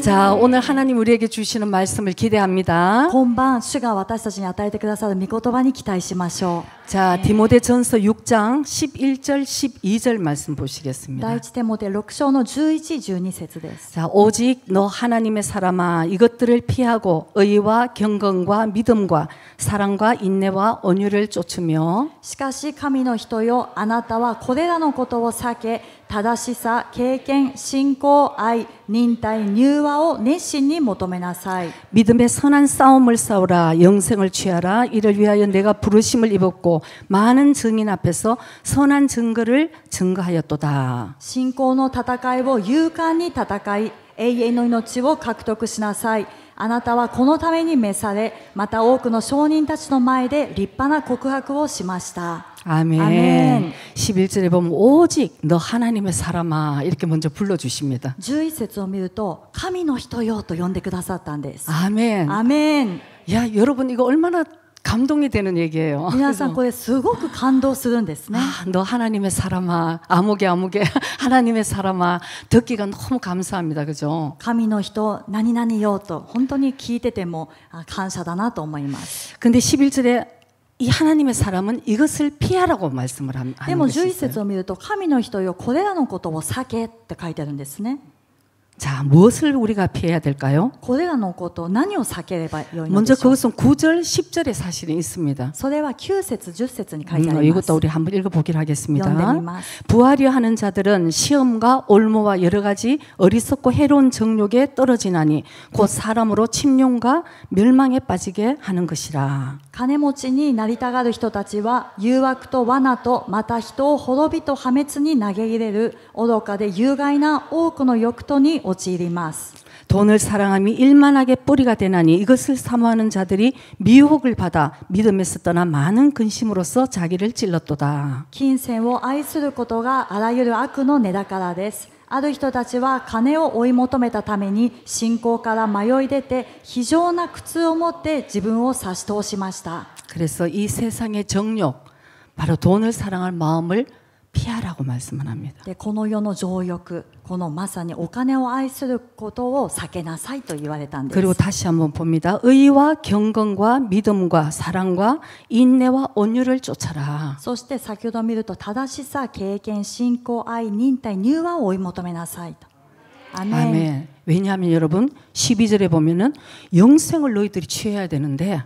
자, 오늘 하나님 우리에게 주시는 말씀을 기대합니다. 今晩主が私たちに与えてくださる御言葉に期待しましょう。 자, 디모데전서 6장 11절 12절 말씀 第 보시겠습니다. 一テモテ6章の11、12節です。 자, 오직 너 하나님의 사람아 이것들을 피하고 의와 경건과 믿음과 사랑과 인내와 온유를 쫓으며 しかし神の人よ、あなたはこれらのことを避け、正しさ、経験、信仰、愛、忍耐、柔和を熱心に求めなさい。 믿음의 선한 싸움을 싸우라 영생을 취하라 이를 위하여 내가 부르심을 입었고 많은 증인 앞에서 선한 증거를 증거하였도다. 信仰の戦いを勇敢に戦い、永遠の命を獲得しなさい。あなたはこのために召され、また多くの証人たちの前で立派な告白をしました。 아멘. 아멘. 11절에 보면 오직 너 하나님의 사람아 이렇게 먼저 불러주십니다. 11節を見ると、神の人よと呼んでくださったんです。 아멘. アメン。 야, 여러분 이거 얼마나 감동이 되는 얘기예요. 皆さんこれすごく感動するんですね。 아, 너 하나님의 사람아, 아무개 하나님의 사람아 듣기가 너무 감사합니다. 그죠? 神の人何々よと本当に聞いてても感謝だなと思います。 근데 11절에 이 하나님의 사람은 이것을 피하라고 말씀을 하는 でも 것이 11 있어요. 節を見ると、神の人よこれらのことを避けって書いてあるんですね。 자, 무엇을 우리가 피해야 될까요? これらのこと何を避ければよいの 먼저 でしょう。 그것은 9절, 10절에 사실은 있습니다. それは9節10節に書いてあります。 이것도 우리 한번 읽어보기로 하겠습니다. 読んでみます。 부하려 하는 자들은 시험과 올무와 여러 가지 어리석고 해로운 정욕에 떨어지나니 곧 사람으로 침륜과 멸망에 빠지게 하는 것이라. 金持ちになりたがる人たちは誘惑と罠とまた人を滅びと破滅に投げ入れる愚かで有害な多くの欲とに陥ります。 돈을 사랑함이 일만하게 뿌리가 되나니 이것을 사모하는 자들이 미혹을 받아 믿음에서 떠나 많은 근심으로써 자기를 찔렀도다. 金銭を愛することがあらゆる悪の根だからです。ある人たちは金を追い求めたために信仰から迷い出て非常な苦痛を持って自分を差し通しました。 그래서 이 세상의 정욕, 바로 돈을 사랑할 마음을 피하라고 말씀을 합니다. でこの世の情欲、このまさにお金を愛することを避けなさいと言われたんです。 그리고 다시 한번 봅니다. 의와 경건과 믿음과 사랑과 인내와 온유를 쫓아라. そして先ほど見ると正しさ、経験、信仰、愛、忍耐、柔和を追い求めなさいと。アメン。 아멘. 왜냐하면 여러분 12절에 보면은 영생을 너희들이 취해야 되는데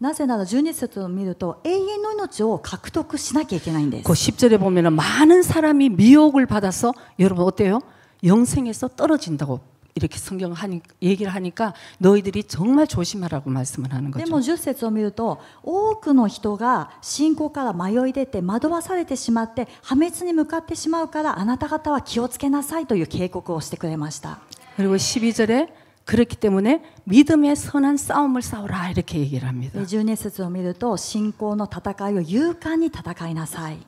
なぜなら12節を見ると永遠の命を獲得しなきゃいけないんです。 그 10절에 보면은 많은 사람이 미혹을 받아서 여러분 어때요? 영생에서 떨어진다고 이렇게 성경 얘기를 하니까 너희들이 정말 조심하라고 말씀을 하는 で 거죠. も10節を見ると多くの人が信仰から迷い出て惑わされてしまって破滅に向かってしまうからあなた方は気をつけなさいという警告をしてくれました。 그리고 12절에 그렇기 때문에 믿음의 선한 싸움을 싸우라 이렇게 얘기를 합니다. で12節を見ると信仰の戦いを勇敢に戦いなさい。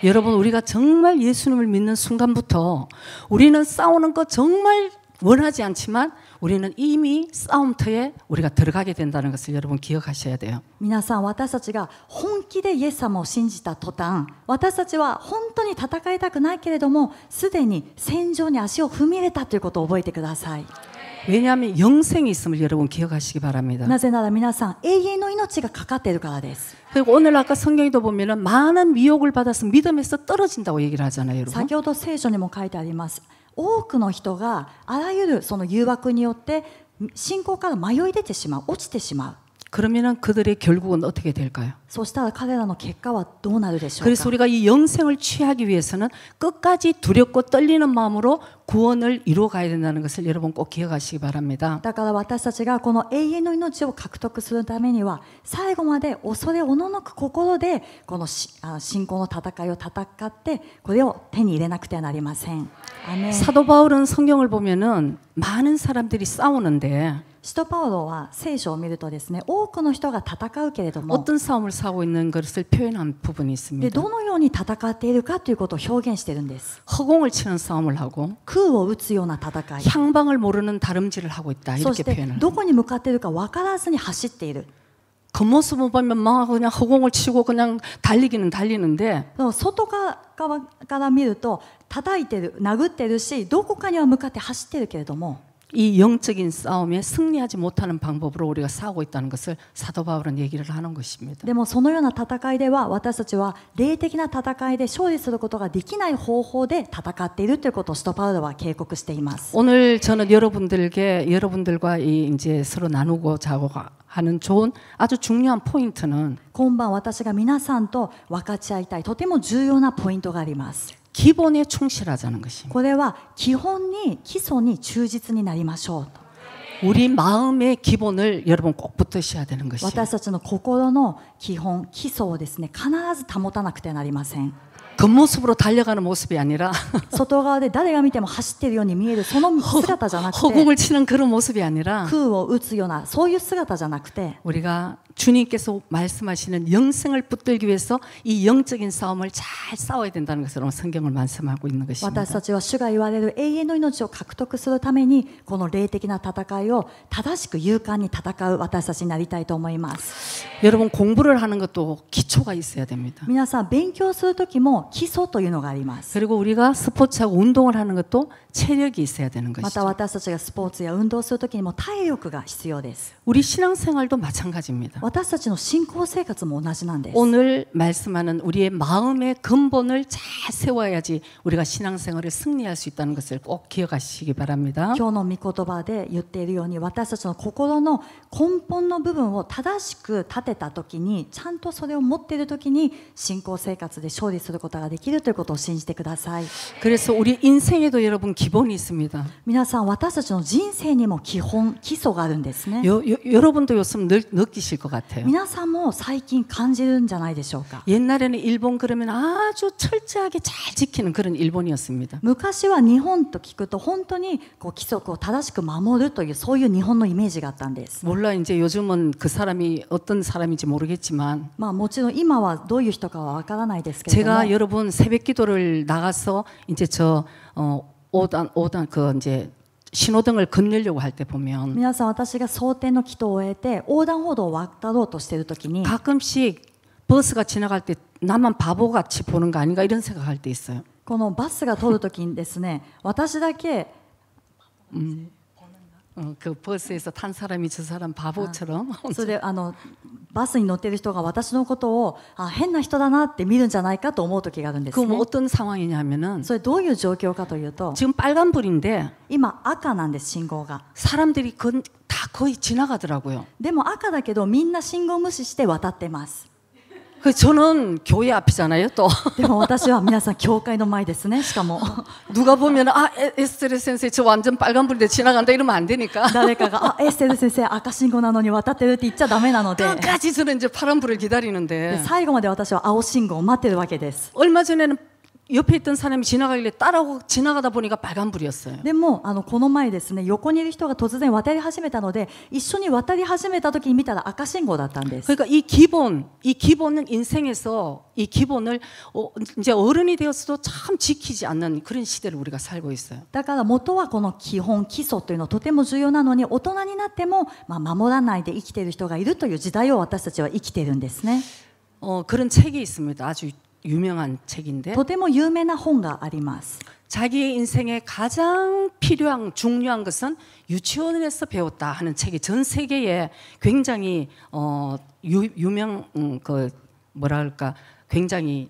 여러분 우리가 정말 예수님을 믿는 순간부터 우리는 싸우는 거 정말 원하지 않지만 우리는 이미 싸움터에 우리가 들어가게 된다는 것을 여러분 기억하셔야 돼요. 皆さん私たちが本気でイエス様を信じた途端、私たちは本当に戦いたくないけれどもすでに戦場に足を踏み入れたということを覚えてください。 왜냐하면 영생이 있음을 여러분 기억하시기 바랍니다. なぜなら皆さん永遠の命がかかっているからです。 그리고 오늘 아까 성경에도 보면은 많은 미혹을 받아서 믿음에서 떨어진다고 얘기를 하잖아요, 여러분. 先ほど聖書にも書いてあります。多くの人があらゆるその誘惑によって信仰から迷い出てしまう、落ちてしまう。 그러면은 그들의 결국은 어떻게 될까요? そしたら彼らの結果はどうなるでしょう 그래서 か。 우리가 이 영생을 취하기 위해서는 끝까지 두렵고 떨리는 마음으로 구원을 이루어 가야 된다는 것을 여러분 꼭 기억하시기 바랍니다. だから私たちがこの永遠の命を獲得するためには最後まで恐れおののく心でこの信仰の戦いを戦ってこれを手に入れなくてはなりません。アメン。 사도 바울은 성경을 보면은 많은 사람들이 싸우는데 使徒パウロは聖書を見るとですね、多くの人が戦うけれども 어떤 싸움을 싸우고 있는 것을 표현한 부분이 で 있습니다. どのように戦っているかということを表現しているんです。 허공을 치는 싸움을 하고 空を打つような戦い、 향방을 모르는 다름질을 하고 있다 そ 이렇게 して 표현을 どこに向かっているか分からずに走っている。 겉모습을 보면 막 그냥 허공을 치고 그냥 달리기는 달리는데 外側から見ると叩いてる、殴ってるし、どこかには向かって走ってるけれども이 영적인 싸움에 승리하지 못하는 방법으로 우리가 싸우고 있다는 것을 사도 바울은 얘기를 하는 것입니다. でもそのような戦いでは私たちは霊的な戦いで勝利することができない方法で戦っているということを使徒パウロは警告しています。 오늘 저는 여러분들과 이제 서로 나누고자 하는 좋은 아주 중요한 포인트는 今晩私が皆さんと分かち合いたいとても重要なポイントがあります。 기본에 충실하자는 것입니다. これは基礎に忠実になりましょうと。 우리 마음의 기본을 여러분 꼭 붙드셔야 되는 것이에요. 私たちの心の基礎をですね、必ず保たなくてはなりません。 겉모습으로 달려가는 모습이 아니라 外側で誰が見ても走っているように見えるその姿じゃなくて、 허공을 치는 그런 모습이 아니라 空を打つようなそういう姿じゃなくて、 우리가 주님께서 말씀하시는 영생을 붙들기 위해서 이 영적인 싸움을 잘 싸워야 된다는 것을 오늘 성경을 말씀하고 있는 것입니다. 私たちは主が言われる永遠の命を獲得するためにこの霊的な戦いを正しく勇敢に戦う私たちになりたいと思います。 여러분 공부를 하는 것도 기초가 있어야 됩니다. 皆さん勉強する時も基礎というのがあります。 그리고 우리가 스포츠하고 운동을 하는 것도 체력이 있어야 되는 また 것이죠. 私たちがスポーツや運動する時にも体力が必要です。 우리 신앙생활도 마찬가지입니다. 私たちの信仰生活も同じなんです。 오늘 말씀하는 우리의 마음의 근본을 잘 세워야지 우리가 신앙생활을 승리할 수 있다는 것을 꼭 기억하시기 바랍니다. 今日の御言葉で言っているように私たちの心の根本の部分を正しく立てた時にちゃんとそれを持っている時に信仰生活で勝利することができるということを信じてください。 그래서 우리 인생에도 여러분 기본이 있습니다. 皆さん私たちの人生にも基礎があるんですね。 여러분도 요즘 느끼실 것 같아요. 皆さんも最近感じるんじゃないでしょうか。 옛날에는 일본 그러면 아주 철저하게 잘 지키는 그런 일본이었습니다. 昔は日本と聞くと本当にこう規則を正しく守るというそういう日本のイメージがあったんです。 몰라 이제 요즘은 그 사람이 어떤 사람인지 모르겠지만 まあもちろん今はどういう人かはわからないですけれども、 제가 여러분 새벽기도를 나가서 이제 저 오단 그 이제 신호등을 건너려고 할 때 보면 皆さん私が蒼天の祈祷を終えて横断歩道を渡ろうとしている時に 가끔씩 버스가 지나갈 때 나만 바보같이 보는 거 아닌가 이런 생각할 때 있어요. このバスが通る時にですね、私だけ 그 버스에서 탄 사람이 저 사람 바보처럼 それでバスに乗っている人が私のことを変な人だなって見るんじゃないかと思う時があるんです 그 ね。 뭐 어떤 상황이냐면은 それどういう状況かというと、 지금 빨간불인데 今赤なんです信号が。 사람들이 다 거의 지나가더라고요. でも赤だけどみんな信号無視して渡ってます。 그 저는 교회 앞이잖아요 또. でも私は皆さん教会の前ですね。しかも 누가 보면 에스테르 선생 저 완전 빨간불인데 지나간다 이러면 안 되니까 誰かがエステル先生赤信号なのに渡ってるって言っちゃダメなので、 끝까지 저는 이제 파란불을 で 기다리는데 最後まで私は青信号を待ってるわけです。 얼마 전에는 옆에 있던 사람이 지나가길래 따라오고 지나가다 보니까 빨간불이었어요. でもこの前ですね、横にいる人が突然渡り始めたので一緒に渡り始めた時に見たら赤信号だったんです。 그러니까 이 기본은 인생에서 이 기본을 이제 어른이 되었어도 참 지키지 않는 그런 시대를 우리가 살고 있어요. だから元はこの基礎というのはとても重要なのに大人になっても守らないで生きている人がいるという時代を私たちは生きているんですね。 그런 책이 있습니다. 아주 유명한 책인데 とても有名な本があります。 자기의 인생에 가장 필요한 중요한 것은 유치원에서 배웠다 하는 책이 전 세계에 굉장히 유명 그 뭐라 할까 굉장히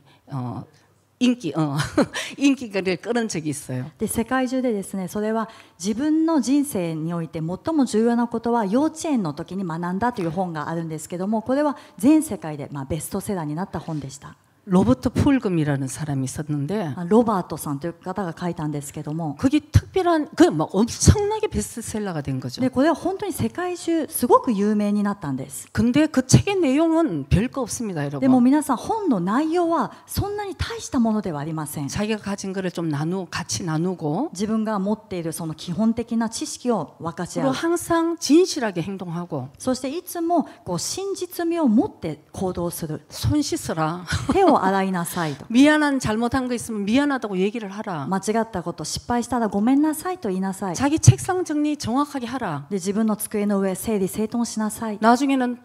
인기를 끌은 적이 있어요. で世界中でですね、それは自分の人生において最も重要なことは幼稚園の時に学んだという本があるんですけども、これは全世界でベストセラーになった本でした。 로버트 풀금이라는 사람이 있었는데 ロバートさんという方が書いたんですけども、 그게 특별한 막 엄청나게 베스트셀러가 된 거죠. でこれは本当に世界中すごく有名になったんです。 근데 그 책의 내용은 별거 없습니다, でも 여러분. 皆さん本の内容はそんなに大したものではありません。 자기가 가진 거를 좀 같이 나누고 自分が持っているその基本的な知識を分かち合 그리고 う。 항상 진실하게 행동하고 そしていつも真実味を持って行動する。 손 씻어라. 手を洗いなさいと。 미안한 잘못한 거 있으면 미안하다고 얘기를 하라. 間違ったこと失敗したらごめんなさいと言いなさい。 자기 책상 정리 정확하게 하라. で自分の机の上整理整頓しなさい。 나중에는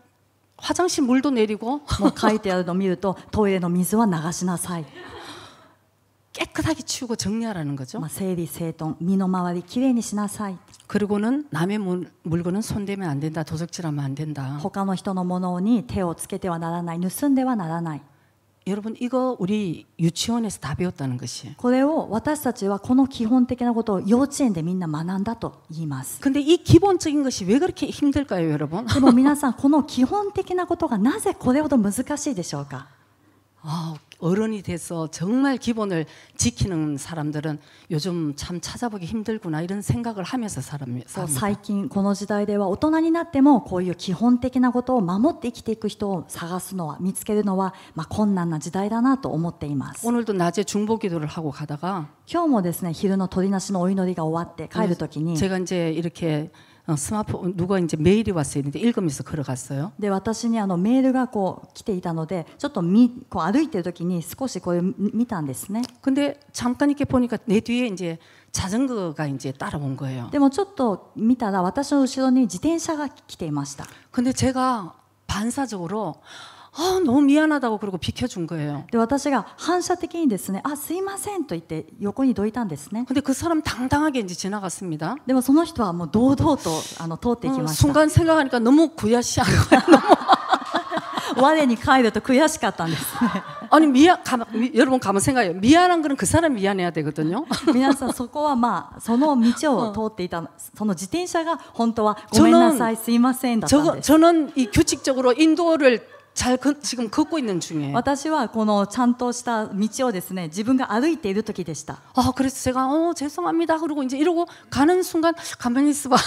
화장실 물도 내리고 もう書いてあるのを見るとトイレの水は流しなさい。 깨끗하게 치우고 정리하라는 거죠. 整理整頓、身の回りきれいにしなさい。 그리고는 남의 물건은 손대면 안 된다. 도적질하면 안 된다. 他の人のものに手をつけてはならない、盗んではならない。 여러분 이거 우리 유치원에서 다 배웠다는 것이에요. これを私たちはこの基本的なことを幼稚園でみんな学んだと言います。 근데 이 기본적인 것이 왜 그렇게 힘들까요, 여러분? でも皆さん、この基本的なことがなぜこれほど難しいでしょうか。 아, 어른이 돼서 정말 기본을 지키는 사람들은 요즘 참 찾아보기 힘들구나 이런 생각을 하면서 そう 삽니다. 最近この時代では大人になってもこういう基本的なことを守って生きていく人を探すのは見つけるのは困難な時代だなと思っています。 오늘도 낮에 중보기도를 하고 가다가 今日もですね、昼の鳥なしのお祈りが終わって帰るときに 제가 이제 이렇게 스마트폰 누가 이제 메일이 왔어요. 근데 읽으면서 걸어갔어요. で私にメールが来ていたのでちょっとこう歩いているときに少しこれ見たんですね。 근데 잠깐 이렇게 보니까 내 뒤에 이제 자전거가 이제 따라온 거예요. でもちょっと見たら私の後ろに自転車が来ていました。 근데 제가 반사적으로 너무 미안하다고 그러고 비켜준 거예요. で私が反射的にですね、すいませんと言って横にどいたんですね。 근데 그 사람 당당하게 이제 지나갔습니다. でもその人はもう堂々と通っていきました。 순간 생각하니까 너무 구야시한 거예요. 我に返ると悔しかったんですね。 아니 여러분 가만 생각해요. 미안한 거는 그 사람 미안해야 되거든요. 皆さんそこはその道を通っていたその自転車が本当はごめんなさいすいませんだったんです。 저는 이 규칙적으로 인도를 잘 지금 걷고 있는 중이에요. 私はこのちゃんとした道をですね、自分が歩いている時でした。 그래서 제가 죄송합니다. 그러고 이제 이러고 가는 순간 가만히 있어봐.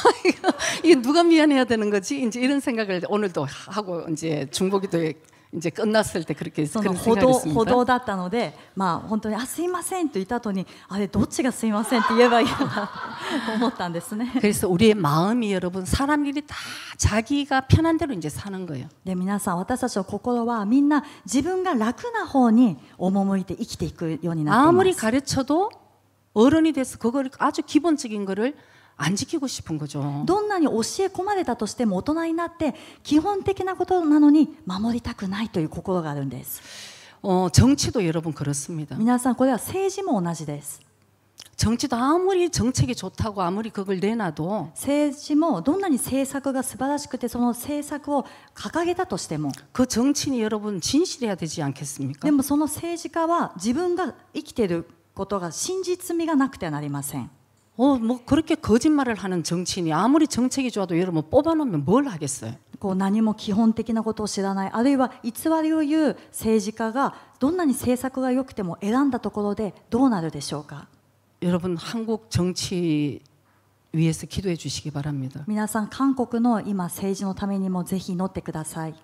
이게 누가 미안해야 되는 거지? 이제 이런 생각을 오늘도 하고 이제 중보기도에 이제 끝났을 때 그렇게 その 그런 歩 생각을 道 했습니다. だったので、本当にすいませんと言った後にどっちがすいませんって言えばいいのかと思ったんですね。 그래서 우리의 마음이 여러분 사람들이 다 자기가 편한 대로 이제 사는 거예요. で皆さん、私たちの心はみんな自分が楽な方に赴いて生きていくようになってい 아무리 ます。 가르쳐도 어른이 돼서 그걸 아주 기본적인 거를 안 지키고 싶은 거죠. どんなに教え込まれたとしても大人になって基本的なことなのに守りたくないという心があるんです。 정치도 여러분 그렇습니다. 皆さん、これは政治も同じです。 정치도 아무리 정책이 좋다고 아무리 그걸 내놔도 政治もどんなに政策が素晴らしくてその政策を掲げたとしても 그 정치인이 여러분 진실해야 되지 않겠습니까? でもその政治家は自分が生きていることが真実味がなくてはなりません。 뭐 그렇게 거짓말을 하는 정치인이 아무리 정책이 좋아도 여러분 뽑아놓으면 뭘 하겠어요? 何も基本的なことを知らない、あるいは偽りを言う政治家がどんなに政策が良くても選んだところでどうなるでしょうか。 여러분 한국 정치 위해서 기도해 주시기 바랍니다. 皆さん、韓国の今政治のためにもぜひ祈ってください。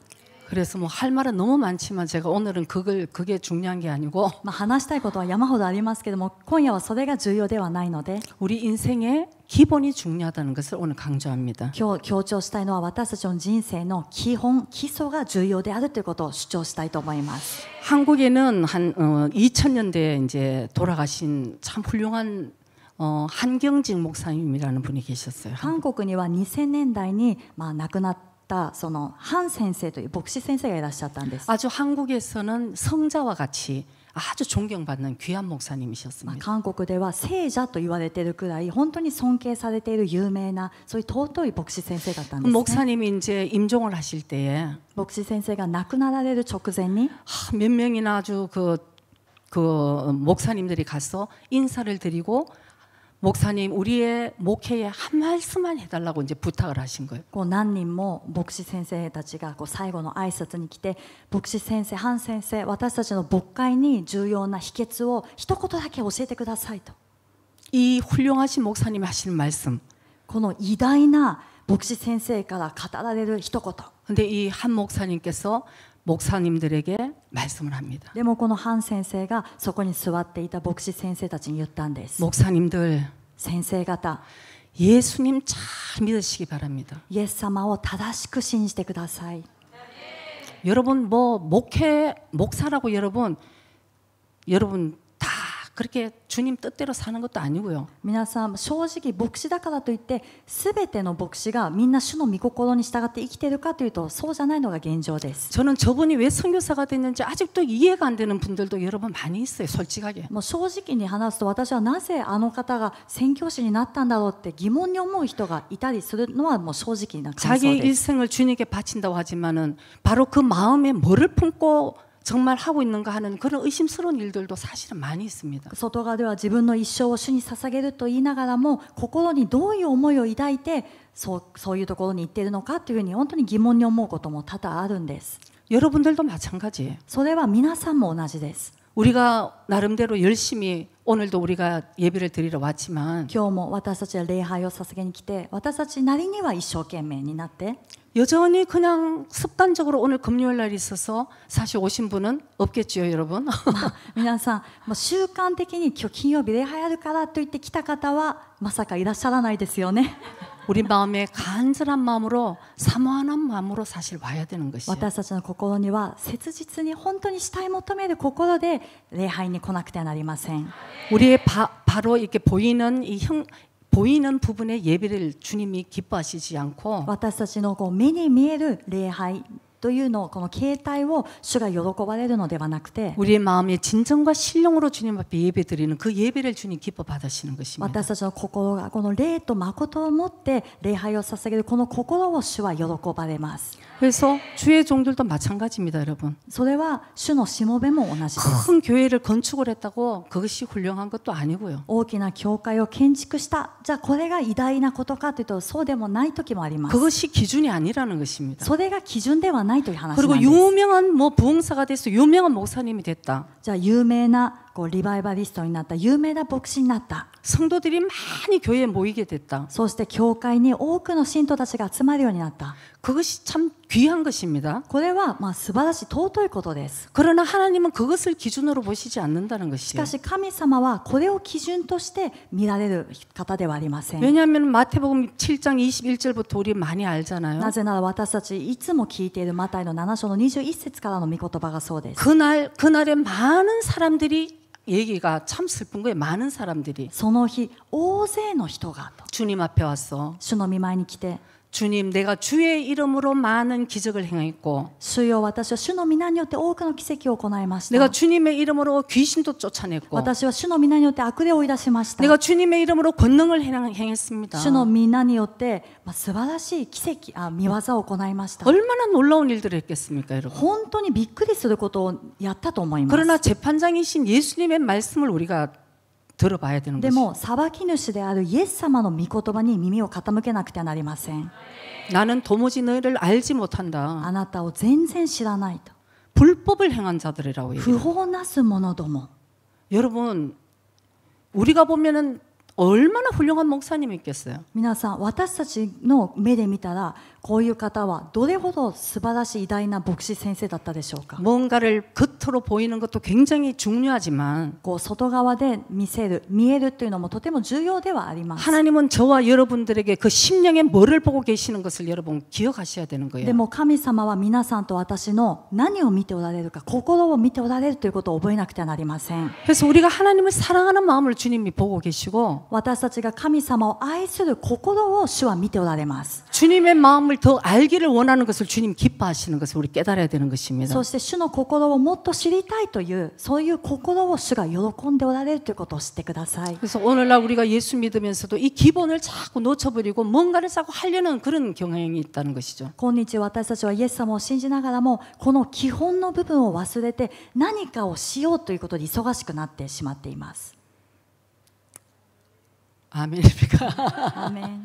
그래서 뭐 할 말은 너무 많지만 제가 오늘은 그게 중요한 게 아니고 話したいことは山ほどありますけども、今夜はそれが重要ではないので、 우리 인생의 기본이 중요하다는 것을 오늘 강조합니다. 今日強調したいのは私たちの人生の基本、基礎が重要であるということを主張したいと思います。 한국에는 한 2000년대에 이제 돌아가신 참 훌륭한 한경직 목사님이라는 분이 계셨어요. 韓国には2000年代に亡くなったそのハン先生という牧師先生がいらっしゃったんです。 아주 한국에서는 성자와 같이 아주 존경받는 귀한 목사님이셨습니다. 韓国では聖者と言われているくらい本当に尊敬されている有名なそういう尊い牧師先生だったんですね。 목사님이 이제 임종을 하실 때에 牧師先生が亡くなられる直前に 몇 명이나 아주 그 목사님들이 가서 인사를 드리고 목사님 우리의 목회에 한 말씀만 해달라고 이제 부탁을 하신 거예요. 何人も牧師先生たちが最後の挨拶に来て、牧師先生、ハン先生、私たちの牧会に重要な秘訣を一言だけ教えてくださいと。 이 훌륭하신 목사님이 하시는 말씀. この偉大な牧師先生から語られる一言。 근데 이 한 목사님께서 목사님들에게 말씀을 합니다. でもこのハン先生がそこに座っていた牧師先生たちに言ったんです。 목사님들 先生方、 예수님 잘 믿으시기 바랍니다. イエス様を正しく信じてください。 여러분 뭐 목사라고 여러분 다 그렇게 주님 뜻대로 사는 것도 아니고요. 皆さん正直牧師だからといって全ての牧師がみんな主の御心に従って生きているかというとそうじゃないのが現状です。 저는 저분이 왜 선교사가 됐는지 아직도 이해가 안 되는 분들도 여러분 많이 있어요. 솔직하게. もう正直に話すと私はなぜあの方が宣教師になったんだろうって疑問に思う人がいたりするのはもう正直な感想 자기 です。 일생을 주님께 바친다고 하지만은 바로 그 마음에 뭐를 품고 정말 하고 있는가 하는 그런 의심스러운 일들도 사실은 많이 있습니다. 外側では自分の一生を主に捧げると言いながらも心にどういう思いを抱いてそういうところに行っているのかというふうに本当に疑問に思うことも多々あるんです。 여러분들도 마찬가지예요. それは皆さんも同じです。 우리가 나름대로 열심히 오늘도 우리가 예배를 드리러 왔지만 今日も私たちは礼拝を捧げに来て私たちなりには一生懸命になって 여전히 그냥 습관적으로 오늘 금요일 날이 있어서 사실 오신 분은 없겠지요, 여러분. 皆さん、習慣的に今日金曜日礼拝あるからと言って来た方はまさかいらっしゃらないですよね。 우리 마음에 간절한 마음으로 사모하는 마음으로 사실 와야 되는 것이에요. 私たちの心には切実に本当に慕い求める心で礼拝に来なくてはなりません。 우리의 바로 이렇게 보이는 부분의 예배를 주님이 기뻐하시지 않고 私たちの目に見える礼拝というのこの形態を主が喜ばれるのではなくて 우리의 마음의 진정과 신령으로 주님 앞에 예배드리는 그 예배를 주님 기뻐 받으시는 것입니다. 私たちの心がこの霊と誠を持って礼拝を捧げるこの心を主は喜ばれます。 그래서 주의 종들도 마찬가지입니다, 여러분. それは主のしもべも同じです。 큰 교회를 건축을 했다고 그것이 훌륭한 것도 아니고요. 大きな教会を建築した。じゃあこれが偉大なことかというとそうでもない時もあります。 그것이 기준이 아니라는 것입니다. それが基準ではないという話なん 그리고 です。 유명한 부흥사가 됐어, 유명한 목사님이 됐다. じゃあ有名なリバイバリストになった有名な牧師になった。 성도들이 많이 교회에 모이게 됐다. そして教会に多くの信徒たちが集まるようになった。 그것이 참 귀한 것입니다. これは素晴らしい尊いことです。 그러나 하나님은 그것을 기준으로 보시지 않는다는 し 것이에요. かし神様はこれを基準として見られる方ではありません。 왜냐하면 마태복음 7장 21절부터 우리 많이 알잖아요. なぜなら私たちいつも聞いているマタイの7章の21節からの御言葉がそうです。 그날에 많은 사람들이 얘기가 참 슬픈 거예요. 많은 사람들이 その日大勢の人が 주님 앞에 왔어. 主の御前に来て 주님, 내가 주의 이름으로 많은 기적을 행했고 主よ私は主の皆によって多くの奇跡を行いまし 내가 た。 주님의 이름으로 귀신도 쫓아냈고 私は主の皆によって悪霊を追い出しました。 내가 주님의 이름으로 권능을 행했습니다. 主の皆によって素晴らしい奇跡見業を行いました。 얼마나 놀라운 일들을 했겠습니까, 여러분? 本当にびっくりすることをやったと思います。 그러나 재판장이신 예수님의 말씀을 우리가 들어봐야 되는 で 것이죠. も裁き主であるイエス様の御言葉に耳を傾けなくてはなりません。 나는 도무지 너희를 알지 못한다. あなたを全然知らないと。 불법을 행한 자들이라고 不 얘기해요. 法なす者ども。 여러분, 우리가 보면은 얼마나 훌륭한 목사님이 있겠어요. 皆さん私たちの目で見たらこういう方はどれほど素晴らしい偉大な牧師先生だったでしょうか。 뭔가를 겉으로 보이는 것도 굉장히 중요하지만 外側で見えるというのもとても重要ではあります。 하나님은 저와 여러분들에게 그 심령에 뭐를 보고 계시는 것을 여러분 기억하셔야 되는 で 거예요. も神様は皆さんと私の何を見ておられるか心を見ておられるということを覚えなくてはなりません。 그래서 우리가 하나님을 사랑하는 마음을 주님이 보고 계시고 私たちが神様を愛する心を主は見ておられます。 주님의 마음을 더 알기를 원하는 것을 주님 기뻐하시는 것을 우리 깨달아야 되는 것입니다. そして主の心をもっと知りたいというそういう心を主が喜んでおられるということを知ってください。 그래서 오늘날 우리가 예수 믿으면서도 이 기본을 자꾸 놓쳐버리고 뭔가를 자꾸 하려는 그런 경향이 있다는 것이죠. 今日私たちはイエス様を信じながらもこの基本の部分を忘れて何かをしようということで忙しくなってしまっています。 아멘입니까? アーメン。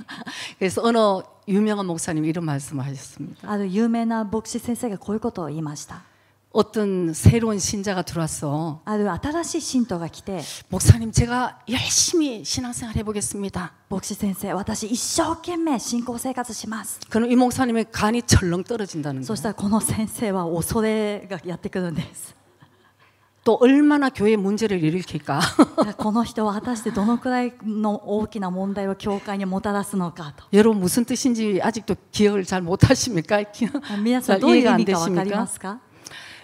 그래서 어느 유명한 목사님이 이런 말씀을 하셨습니다. ある有名な牧師先生がこういうことを言いました。 어떤 새로운 신자가 들어왔어. ある新しい信徒が来て 목사님, 제가 열심히 신앙생활 해보겠습니다. 牧師先生私一生懸命信仰生活します。 그럼 이 목사님의 간이 철렁 떨어진다는 そ 거예요. したらこの先生は恐れがやってくるんです。 또 얼마나 교회 문제를 일으킬까? この人は果たしてどのくらいの大きな問題を教会にもたらすのかと。 여러분 무슨 뜻인지 아직도 기억을 잘 못하십니까? 皆さん 잘 どういう意 이해가 안 味か分かりま 되십니까? すか？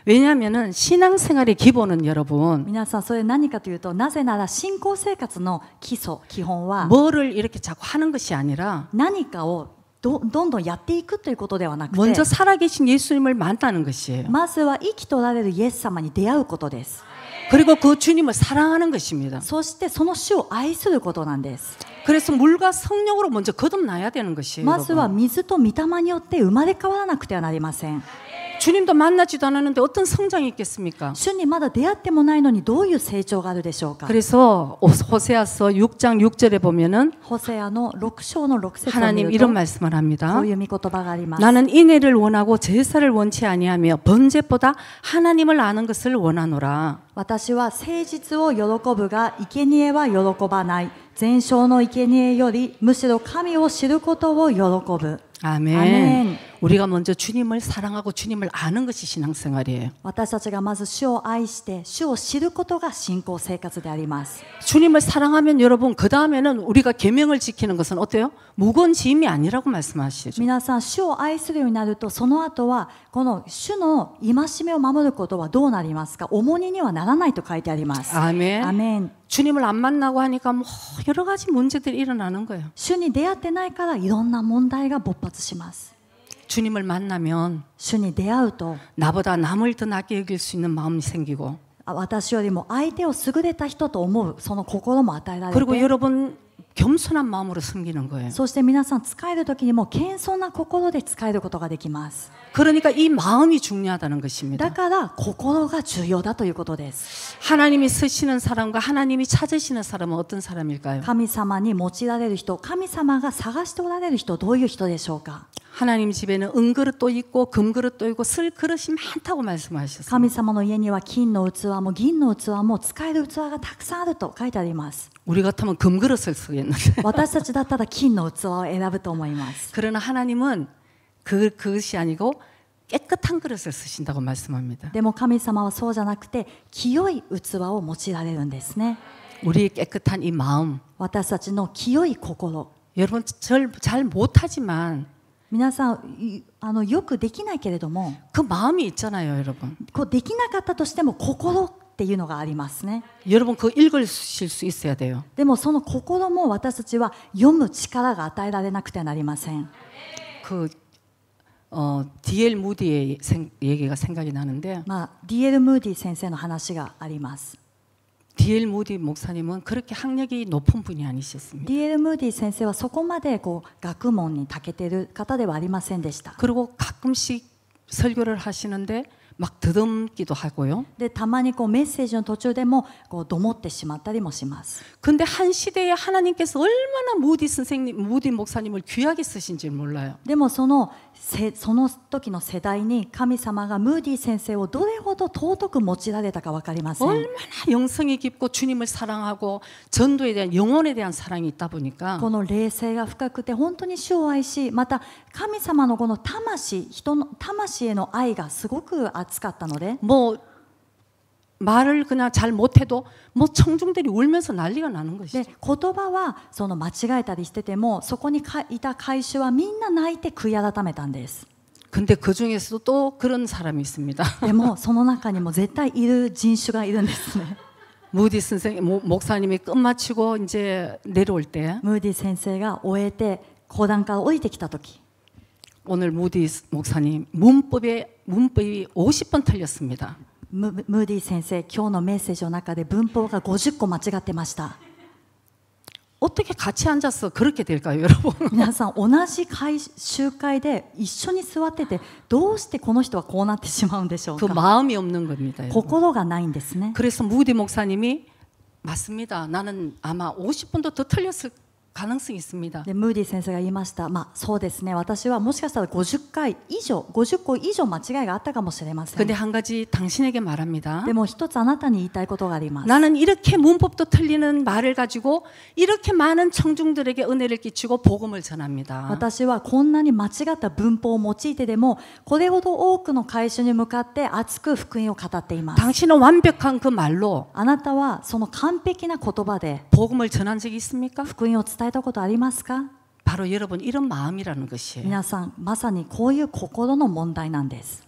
왜냐하면은 신앙생활의 기본은 여러분 皆さんそれ何かというと、なぜなら信仰生活の基礎基本は 뭐를 이렇게 자꾸 하는 것이 아니라 何かをどんどんやっていくということではなくて、 먼저 살아계신 예수님을 만나는 것이에요. まずは生きとられるイエス様に出会うことです。 그리고 그 주님을 사랑하는 것입니다. そしてその主を愛することなんです。 그래서 물과 성령으로 먼저 거듭나야 되는 것이에요. まずは 여러분. 水と御霊によって生まれ変わらなくてはなりません。 주님도 만나지도 않았는데 어떤 성장이 있겠습니까? 主にまだ出会ってもないのにどういう成長があるでしょうか。 그래서 호세아서 6장 6절에 보면은 ホセアの6章の6節を見 하나님 る 이런 と 말씀을 합니다. こういう御言葉があります。 나는 인애를 원하고 제사를 원치 아니하며 번제보다 하나님을 아는 것을 원하노라. 私は誠実を喜ぶが生贄は喜ばない。全焼の生贄よりむしろ神を知ることを喜ぶ。 아멘. 아멘. 우리가 먼저 주님을 사랑하고 주님을 아는 것이 신앙생활이에요. 私たちがまず主を愛して主を知ることが信仰生活であります。 주님을 사랑하면 여러분 그 다음에는 우리가 계명을 지키는 것은 어때요? 무거운 짐이 아니라고 말씀하시죠. 皆さん主を愛するようになると、その後はこの主の戒めを守ることはどうなりますか。重荷にはならないと書いてあります。 아멘. アメン。 주님을 안 만나고 하니까 뭐 여러 가지 문제들이 일어나는 거예요. 主に出会ってないからいろんな問題が勃発します。 주님을 만나면 主に出会うと 나보다 남을 더 낫게 여길 수 있는 마음이 생기고 私よりも相手を優れた人と思うその心も与えられ 그리고 て、 여러분 겸손한 마음으로 섬기는 거예요. そして皆さん仕える時にも謙遜な心で仕えることができます。 그러니까 이 마음이 중요하다는 だ 것입니다. から心が重要だということです。 하나님이 쓰시는 사람과 하나님이 찾으시는 사람은 어떤 사람일까요? 神様に用いられる人、神様が探しておられる人、どういう人でしょうか。 하나님 집에는 은그릇도 있고 금그릇도 있고 쓸 그릇이 많다고 말씀하셨습니다. 神様の家には金の器も銀の器も使える器がたくさんあると書いてあります。 우리 같으면 금그릇을 쓰겠는데 私たちだったら金の器を選ぶと思います。 그러나 하나님은 그것이 아니고 깨끗한 그릇을 쓰신다고 말씀합니다. でも神様はそうじゃなくて清い器を用いられるんですね。 우리의 깨끗한 이 마음 私たちの清い心。 여러분 잘 못하지만 皆さんよくできないけれども、 그 마음이 있잖아요, 여러분. こうできなかったとしても心っていうのがありますね。 여러분 그거 읽으실 수 있어야 돼요. でもその心も私たちは読む力が与えられなくてはなりません。 그 D.L. 무디의 얘기가 생각이 나는데 D.L. ムーディ先生の話があります。 D.L. 무디 목사님은 그렇게 학력이 높은 분이 아니셨습니다. D.L. ムーディ先生はそこまで学問に長けている方ではありませんでした。 그리고 가끔씩 설교를 하시는데 막 더듬기도 하고요. でたまにメッセージの途中でもどもってしまったりもします。 근데 한 시대에 하나님께서 얼마나 무디 선생님, 무디 목사님을 귀하게 쓰신지 몰라요. でもその時の世代に神様がムーディ先生をどれほど尊く用いられたか分かりません。 얼마나 영성이 깊고 주님을 사랑하고 전도에 대한 영혼에 대한 사랑이 있다 보니까 この霊性が深くて本当に主を愛し、また神様のこの魂、人の魂への愛がすごく熱かったので、 뭐 말을 그냥 잘 못해도 뭐 청중들이 울면서 난리가 나는 것이죠. で言葉は間違えたりしてても、そこにいた会衆はみんな泣いて悔い改めたんです。 근데 그 중에서도 또 그런 사람이 있습니다. でもその中にも絶対いる人種がいるんですね。 무디 선생 목사님이 끝마치고 이제 내려올 때 ムーディ先生が終えて講談から降りてきた時、 오늘 무디 목사님 문법이 50번 틀렸습니다. ムーディ先生、今日のメッセージの中で文法が50個間違ってました。 어떻게 같이 앉아서 그렇게 될까요, 여러분? 皆さん同じ集会で一緒に座ってて、どうしてこの人はこうなってしまうんでしょう 그 か。 마음이 없는 겁니다. 여러분. 心がないんですね。 그래서 무디 목사님이 맞습니다. 나는 아마 50번도 더 틀렸을 가능성이 있습니다. でムーディ先生が言いました。そうですね、私はもしかしたら50個以上間違いがあったかもしれません。 근데 한 가지 당신에게 말합니다. でも一つあなたに言いたいことがあります。 나는 이렇게 문법도 틀리는 말을 가지고 이렇게 많은 청중들에게 은혜를 끼치고 복음을 전합니다. 私はこんなに間違った文法を用いてでも、これほど多くの会衆に向かって熱く福音を語っています。 당신은 완벽한 그 말로 あなたはその完璧な言葉で 복음을 전한 적이 있습니까? 福音を伝えたことありますか？ 바로 여러분 이런 마음이라는 것이에요. 皆さん、まさにこういう心の問題なんです。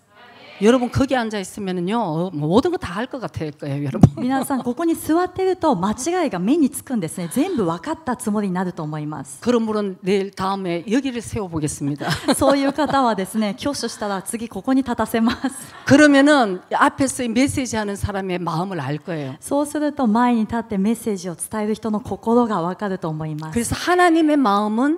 여러분 거기 앉아 있으면은요 모든 거 다 할 것 같을 거예요, 여러분. 皆さんここに座ってると間違いが目につくんですね。全部分かったつもりになると思います。 그런 분은 내일 다음에 여기를 세워 보겠습니다. そういう方はですね、挙手したら次ここに立たせます。 그러면은 앞에서 이 메시지 하는 사람의 마음을 알 거예요. そうすると前に立ってメッセージを伝える人の心が分かると思います。 그래서 하나님의 마음은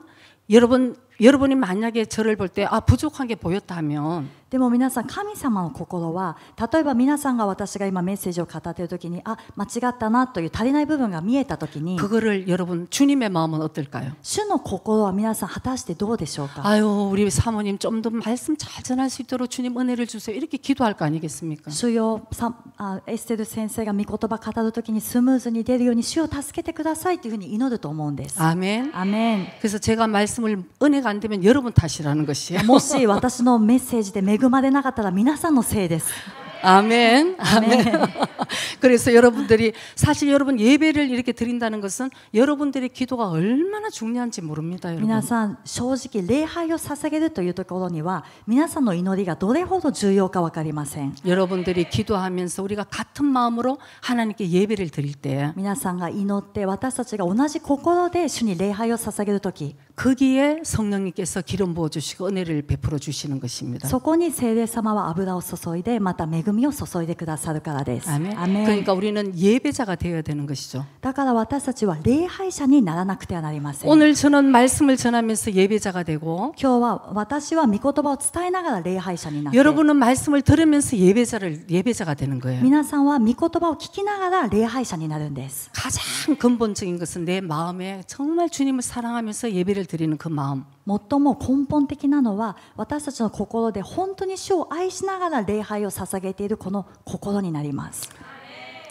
여러분이 만약에 저를 볼 때 부족한 게 보였다 하면 でも皆さん、神様の心は、例えば皆さんが私が今メッセージを語っているときに、間違ったなという足りない部分が見えたときに、 그거를 여러분 주님의 마음은 어떨까요? 主の心は皆さん果たしてどうでしょうか。 아유 우리 사모님 좀 더 말씀 잘 전할 수 있도록 주님 은혜를 주세요. 이렇게 기도할 거 아니겠습니까? 主よ、エステル先生が御言葉語るときにスムーズに出るように主を助けてくださいというふうに祈ると思うんです。 아멘. アメン。 그래서 제가 말씀을 은혜가 안 되면 여러분 탓이라는 것이에요. もし私のメッセージで恵まれなかったら皆さんのせいです。 아멘. 아멘. 그래서 여러분들이 사실 여러분 예배를 이렇게 드린다는 것은 여러분들의 기도가 얼마나 중요한지 모릅니다, 皆 여러분. さん、正直礼拝を捧げるというところには皆さんの祈りがどれほど重要か分かりません。 여러분들이 기도하면서 우리가 같은 마음으로 하나님께 예배를 드릴 때 皆さんが祈って私たちが同じ心で主に礼拝を捧げるとき、 거기에 성령님께서 기름 부어 주시고 은혜를 베풀어 주시는 것입니다. そこに聖霊様は油を注いでまた恵みを注いでくださるからです。 아멘. アメン。 그러니까 우리는 예배자가 되어야 되는 것이죠. だから私たちは礼拝者にならなくてはなりません。 오늘 저는 말씀을 전하면서 예배자가 되고 今日は私は御言葉を伝えながら礼拝者になって、 여러분은 말씀을 들으면서 예배자가 되는 거예요. 皆さんは御言葉を聞きながら礼拝者になるんです。 가장 근본적인 것은 내 마음에 정말 주님을 사랑하면서 예배를 드리는 그 마음. 最も根本的なのは私たちの心で本当に主を愛しながら礼拝を捧げているこの心になります。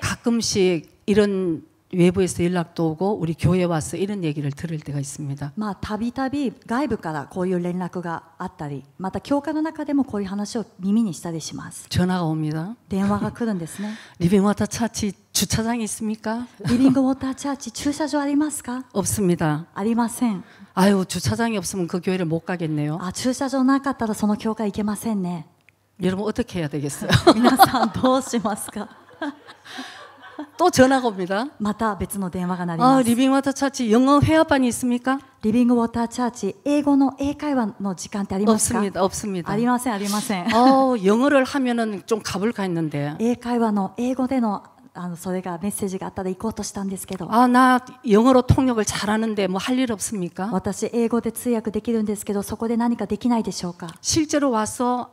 가끔씩 이런 외부에서 연락도 오고 우리 교회 와서 이런 얘기를 들을 때가 있습니다. たびたび外部からこういう連絡があったり、また教会の中でもこういう話を耳にしたりします。 전화가 옵니다. 電話が来るんですね。 리빙워터 차치 주차장이 있습니까? リビングウォーターチャーチ駐車場ありますか？ 없습니다. ありません。 아유 주차장이 없으면 그 교회를 못 가겠네요. 駐車場なかったらその教会行けませんね。 여러분 어떻게 해야 되겠어요? 皆さんどうしますか？ 또 전화가 옵니다. また別の電話が鳴ります。 리빙워터 차치 영어 회화반이 있습니까? リビングウォーターチャーチ英語の英会話の時間ってありますか？ 없습니다. 없습니다. ありません、ありません。 영어를 하면은 좀 가볼까 했는데 英会話の英語でのそれがメッセージがあったら行こうとしたんですけど、 나 영어로 통역을 잘하는데 뭐 할 일 없습니까? 私英語で通訳できるんですけど、そこで何かできないでしょうか？ 실제로 와서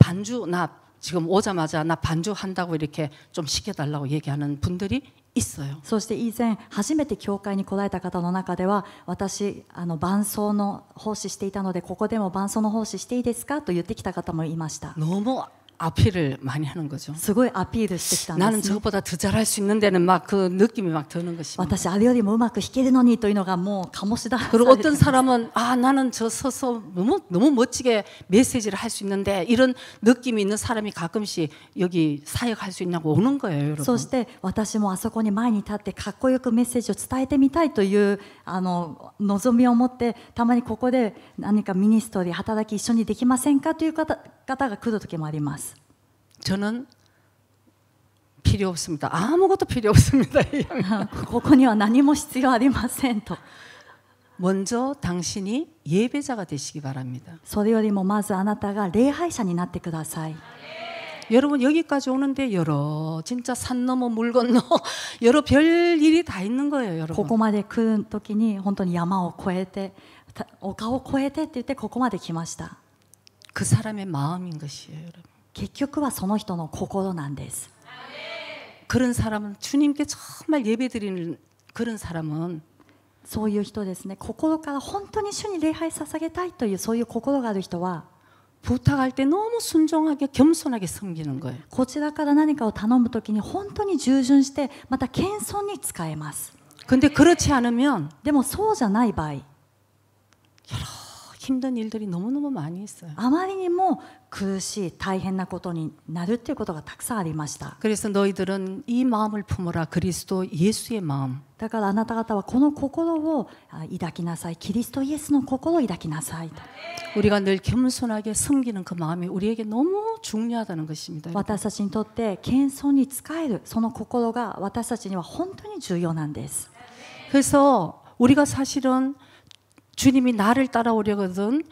반주 나 지금 오자마자 나 반주한다고 이렇게 좀 시켜달라고 얘기하는 분들이 있어요. そして以前初めて教会に来られた方の中では、私伴奏の奉仕していたのでここでも伴奏の奉仕していいですかと言ってきた方もいました。 너무 아피를 많이 하는 거죠. すごいアピールしてきたん 나는 ですね。 저것보다 더 잘할 수 있는 데는 막 그 느낌이 막 드는 것입니다. 私あれよりもうまく弾けるのにというのがもう醸し出されて、 그리고 어떤 사람은 나는 저 서서 너무 멋지게 메시지를 할 수 있는데 이런 느낌이 있는 사람이 가끔씩 여기 사역할 수 있냐고 오는 거예요, 여러분. そして私もあそこに前に立ってかっこよくメッセージを伝えてみたいという望みを持ってたまにここで何かミニストリー働き一緒にできませんかという方が来る時もあります。 저는 필요 없습니다. 아무것도 필요 없습니다. ここには何も必要ありませんと。 먼저 당신이 예배자가 되시기 바랍니다. それよりもまずあなたが礼拝者になってください。 여러분 여기까지 오는데 여러 진짜 산 넘어 물 건너 여러 별 일이 다 있는 거예요, こ 여러분. こまで来る時に本当に山を越えて丘を越えてって言ってここまで来ました。 그 사람의 마음인 것이에요, 여러분. 結局はその人の心なんです。 그런 사람은 주님께 정말 예배드리는 그런 사람은 そういう人ですね。心から本当に主に礼拝捧げたいというそういう心がある人は 부탁할 때 너무 순종하게 겸손하게 섬기는 거예요. こちらから何かを頼むときに本当に従順してまた謙遜に使えます。 근데 그렇지 않으면 でもそうじゃない場合、 힘든 일들이 너무너무 많이 있어요. あまりにも苦しい大変なことになるということがたくさんありました。 그래서 너희들은 이 마음을 품어라. 그리스도 예수의 마음. だからあなた方はこの心を抱きなさい。キリストイエスの心を抱きなさいと。 우리가 늘 겸손하게 섬기는 그 마음이 우리에게 너무 중요하다는 것입니다. 私たちにとって謙遜に仕えるその心が私たちには本当に重要なんです。 그래서 우리가 사실은 주님이 나를 따라오려거든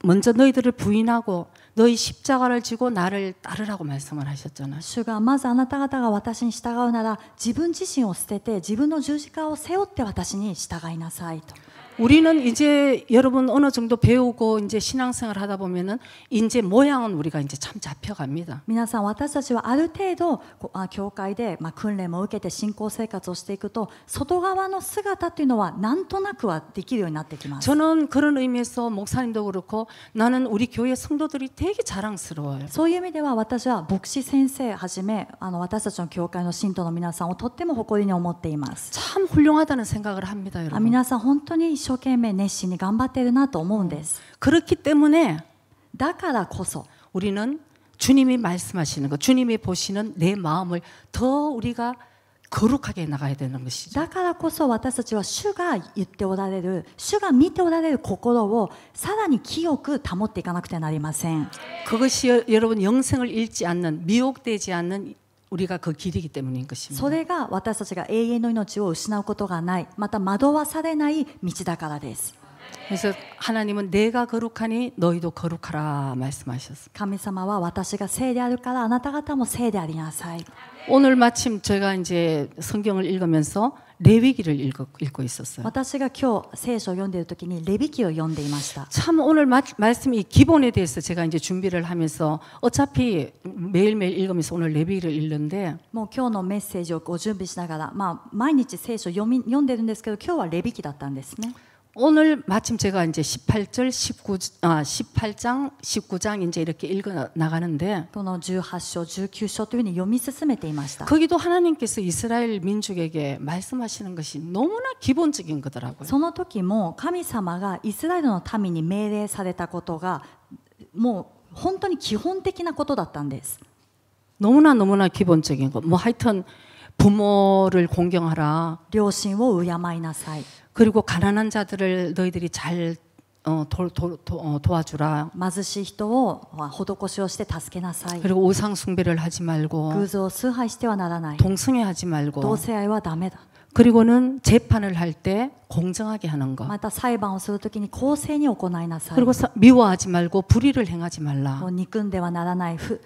먼저 너희들을 부인하고 너희 십자가를 지고 나를 따르라고 말씀을 하셨잖아요. 主がまずあなた方が私に従うなら自分自身を捨てて自分の十字架を背負って私に従いなさいと。 우리는 이제 여러분 어느 정도 배우고 이제 신앙생활 하다 보면은 이제 모양은 우리가 이제 참 잡혀갑니다. 皆さん私たちはある程度教会で訓練も受けて信仰生活をしていくと外側の姿というのはなんとなくはできるようになってきます。 저는 그런 의미에서 목사님도 그렇고 나는 우리 교회 성도들이 되게 자랑스러워요. そういう意味では私は牧師先生はじめ私たちの教会の信徒の皆さんをとっても誇りに思っています。 참 훌륭하다는 생각을 합니다, 여러분. 皆さん本当に一生懸命熱心に頑張っているなと思うんです。 그렇기 때문에 だからこそ 우리는 주님이 말씀하시는 것, 주님이 보시는 내 마음을 더 우리가 거룩하게 나가야 되는 것이죠. だからこそ私たちは主が言っておられる、主が見ておられる心をさらに清く保っていかなくてはなりません。 그것이 여러분 영생을 잃지 않는, 미혹되지 않는 우리가 그 길이기 때문인 것입니다. それが私たちが永遠の命を失うことがない、また惑わされない道だからです。 그래서 하나님은 내가 거룩하니 너희도 거룩하라 말씀하셨습니다. 神様は私が聖であるからあなた方も聖でありなさい。 오늘 마침 제가 이제 성경을 읽으면서 레위기를 읽고 있었어요. 私が今日聖書を読んでいる時にレビ記を読んでいました。 참 오늘 말씀이 기본에 대해서 제가 이제 준비를 하면서 어차피 매일매일 읽으면서 오늘 레위기를 읽는데 もう今日のメッセージをご準備しながら、毎日聖書を読んでるんですけど今日はレビ記だったんですね。 오늘 마침 제가 이제 18장, 19장 이제 이렇게 읽어 나가는데 この18章、19章というふうに読み進めていました。 거기도 하나님께서 이스라엘 민족에게 말씀하시는 것이 너무나 기본적인 거더라고요. その時も神様がイスラエルの民に命令されたことがもう本当に基本的なことだったんです。 너무나 기본적인 거. 뭐 하여튼 부모를 공경하라. 両親を敬いなさい。 그리고 가난한 자들을 너희들이 잘 도와주라. 貧しい人を施しをして助けなさい。 그리고 우상 숭배를 하지 말고 偶像を崇拝してはならない。 동성애하지 同 말고 性愛はダメだ。 그리고는 재판을 할 때 공정하게 하는 거. また裁判をするときに公正に行いなさい。 그리고 미워하지 말고 불의를 행하지 말라. もう憎んではならない、不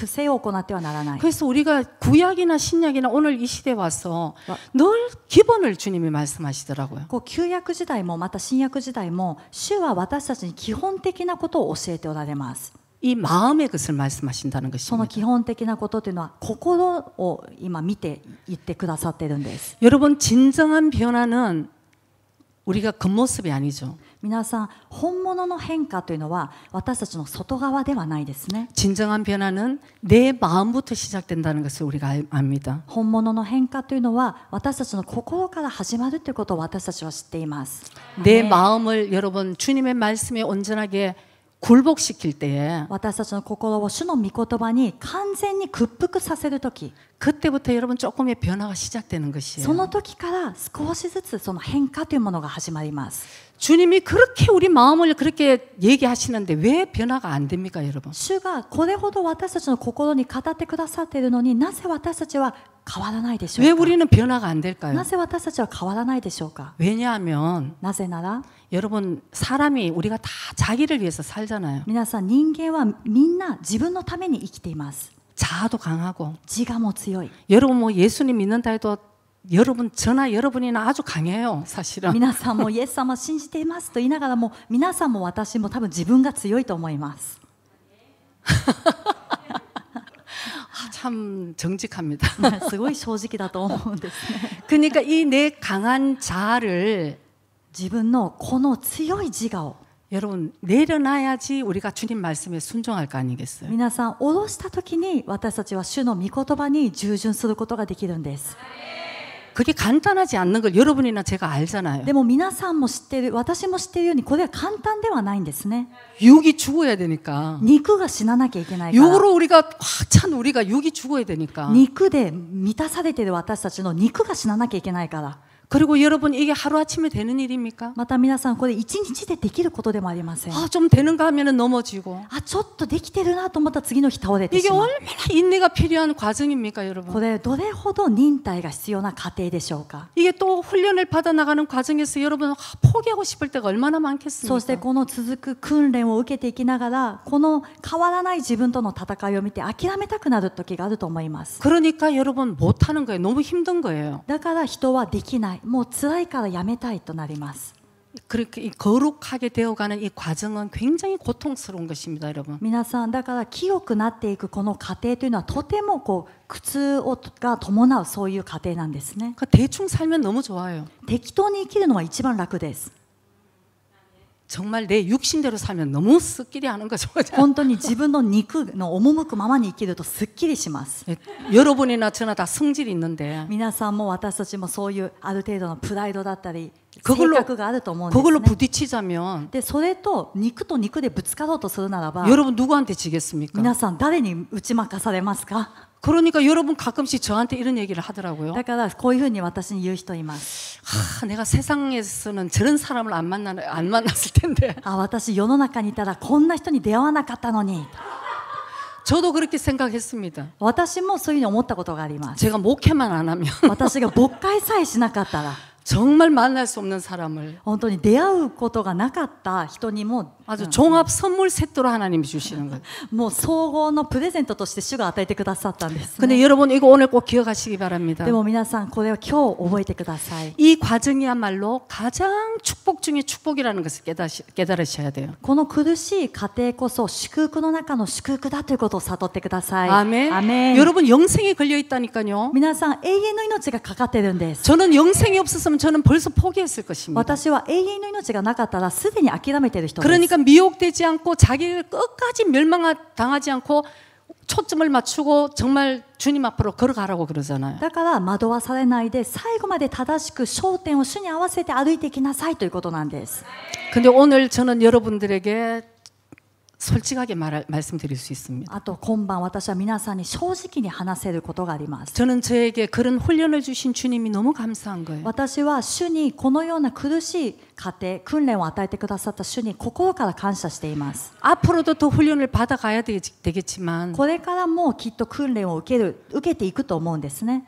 正を行ってはならない。 그래서 우리가 구약이나 신약이나 오늘 이 시대에 와서 늘 기본을 주님이 말씀하시더라고요. 旧約時代もまた新約時代も主は私たちに基本的なことを教えておられます。 이 마음의 것을 말씀하신다는 その 것입니다. 基本的なことというのは心を今見て言ってくださっているんです。 여러분 진정한 변화는 우리가 겉모습이 아니죠. 皆さん本物の変化というのは私たちの外側ではないですね。 진정한 변화는 내 마음부터 시작된다는 것을 우리가 압니다. 本物の変化というのは私たちの心から始まるということを私たちは知っています。 내 마음을 여러분 주님의 말씀에 온전하게 굴복시킬 때에 私たちの心を主の御言葉に完全に屈服させるとき、 그때부터 여러분 조금의 변화가 시작되는 것이에요. その時から少しずつその変化というものが始まります。 주님이 그렇게 우리 마음을 그렇게 얘기하시는데 왜 변화가 안 됩니까, 여러분? 主がこれほど私たちの心に語ってくださっているのになぜ私たちは変わらないでしょ 왜 うか。 우리는 변화가 안 될까요? なぜ私たちは変わらないでしょうか。 왜냐하면 なぜなら 여러분 사람이 우리가 다 자기를 위해서 살잖아요. 皆さん人間はみんな自分のために生きています。 자아도 강하고 自我も強い。 여러분 뭐 예수님 믿는다 해도 여러분 저나 여러분이나 아주 강해요, 사실은. 皆さんもイエス様を信じていますと言いながらも皆さんも私も多分自分が強いと思います。 참 정직합니다. すごい正直だと思うんですね。 그러니까 이 내 강한 자아를 自分のこの強い自我を 여러분 내려놔야지 우리가 주님 말씀에 순종할 거 아니겠어요? 皆さん下ろした時に私たちは主の御言葉に従順することができるんです。 그게 간단하지 않는 걸 여러분이나 제가 알잖아요. でも皆さんも知っている、私も知っているようにこれは簡単ではないんですね。 육이 죽어야 되니까. 肉が死ななきゃいけないから。 육으로 우리가 찬 우리가 육이 죽어야 되니까. 肉で満たされている私たちの肉が死ななきゃいけないから。 그리고 여러분 이게 하루아침에 되는 일입니까? また皆さんこれ一日でできることでもありません。 좀 되는가 하면은 넘어지고. ちょっとできてるなと思ったら次の日倒れて 이게 しまう。 얼마나 인내가 필요한 과정입니까, 여러분? これどれほど忍耐が必要な過程でしょうか。 이게 또 훈련을 받아 나가는 과정에서 여러분 포기하고 싶을 때가 얼마나 そして 많겠습니까? この続く訓練を受けていきながらこの変わらない自分との戦いを見て諦めたくなる時があると思います。 그러니까 여러분 못하는 거예요. 너무 힘든 거예요. だから人はできない、もう辛いからやめたいとなります。 그렇게 이 거룩하게 되어가는 이 과정은 굉장히 고통스러운 것입니다, 여러분. 皆さんだから清くなっていくこの過程というのはとても苦痛が伴うそういう過程なんですね。 대충 살면 너무 좋아요. 適当に生きるのは一番楽です。 정말 내 육신대로 살면 너무 스ッキリ하는 거죠. 本当に自分の肉の赴くままに生きるとすっきりします。 여러분이나 저나 다 성질이 있는데 皆さんも私たちもそういうある程度のプライドだったり性 그걸로 格があると思うんです 그걸로 ね。 부딪히자면 でそれと肉でぶつかろうとするならば 여러분 누구한테 지겠습니까? 皆さん誰に打ち負かされますか。 그러니까 여러분 가끔씩 저한테 이런 얘기를 하더라고요. だからこういうふうに私に言う人います。 내가 세상에서는 저런 사람을 안 만났을 텐데. 私世の中にいたらこんな人に出会わなかったのに。 저도 그렇게 생각했습니다. 私もそういうふうに思ったことがあります。 제가 목회만 안 하면 私が牧会さえしなかったら 정말 만날 수 없는 사람을 本当に出会うことがなかった人にも 아주 종합 선물 세트로 하나님이 주시는 거예요. もう総合のプレゼントとして主が与えてくださったんです、ね。 근데 여러분 이거 오늘 꼭 기억하시기 바랍니다. でも皆さんこれを今日覚えてください。 이 과정이야말로 가장 축복 중에 축복이라는 것을 깨달으셔야 돼요. この苦しい過程こそ祝福の中の祝福だということを悟ってください。 아멘. アメン。 여러분 영생이 걸려 있다니까요. 皆さん永遠の命がかかってるんです。 저는 영생이 없었으면 저는 벌써 포기했을 것입니다. 私は永遠の命がなかったらすでに諦めている人です。 그러니까 미혹되지 않고 자기를 끝까지 멸망당하지 않고 초점을 맞추고 정말 주님 앞으로 걸어가라고 그러잖아요. だから惑わされないで最後まで正しく焦点を主に合わせて歩いていきなさいということなんです。 근데 오늘 저는 여러분들에게 솔직하게 말씀드릴 수 있습니다. あと今晩私は皆さんに正直に話せることがあります。 저는 저에게 그런 훈련을 주신 주님이 너무 감사한 거예요. 私は主にこのような苦しい過程、訓練を与えてくださった主に心から感謝しています。 앞으로도 더 훈련을 받아가야 되겠지만 これからもきっと訓練を受けていくと思うんですね。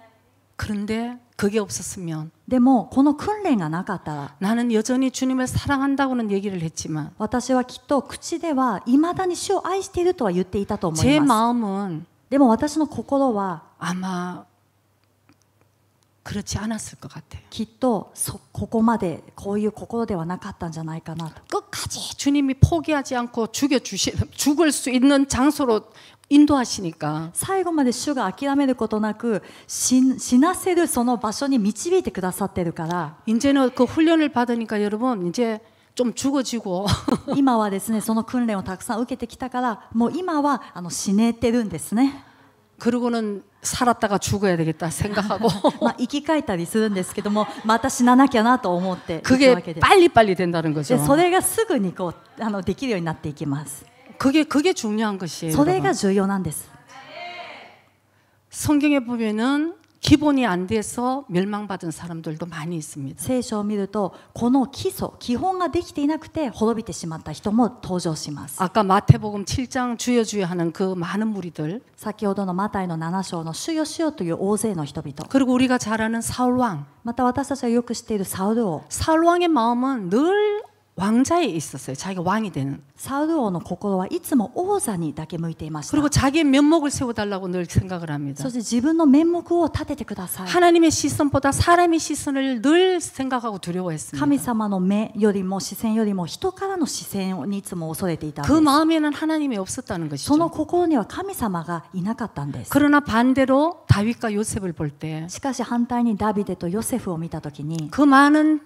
그런데 그게 없었으면 でもこの訓練がなかったら 나는 여전히 주님을 사랑한다고는 얘기를 했지만 私はきっと口ではいまだに主を愛しているとは言っていたと思 제 います。 마음은 でも私の心は 아마 그렇지 않았을 것 같아요. きっとここまでこういう心ではなかったんじゃないかなと。 끝까지 주님이 포기하지 않고 죽을 수 있는 장소로 인도하시니까 最後まで主が諦めることなく死なせるその場所に導いてくださってるから 이제는 그 훈련을 받으니까 여러분 이제 좀 죽어지고 今はですねその訓練をたくさん受けてきたからもう今は死ねてるんですね。 그러고는 살았다가 죽어야 되겠다 생각하고 生き返ったりするんですけどもまた死ななきゃなと思っていく 그게 わけです。 빨리빨리 된다는 で 거죠. それがすぐにできるようになっていきます。 그게 중요한 것이에요. それ 여러분. が重要なんです。 성경에 보면은 기본이 안 돼서 멸망받은 사람들도 많이 있습니다. 聖書を見るとこの基本ができていなくて滅びてしまった人も登場します。 아까 마태복음 7장 주여 주여 하는 그 많은 무리들 先ほどのマタイの7章の主よ主よという大勢の人々 그리고 우리가 잘 아는 사울왕 また私たちがよく知っているサウル王 사울왕의 마음은 늘 왕자에 있었어요. 자기가 왕이 되는. サウル王の心はいつも王座にだけ向いていました。 그리고 자기의 면목을 세워달라고 늘 생각을 합니다. そして自分の面目を立ててください。 하나님의 시선보다 사람의 시선을 늘 생각하고 神 두려워했습니다. 様の目よりも視線よりも人からの視線にいつも恐れていたんで 그 す。 마음에는 하나님이 없었다는 その 것이죠. 心には神様がいなかったんです。 그러나 반대로 다윗과 요셉을 볼 때 그 しかし反対にダビデとヨセフを見たときに 많은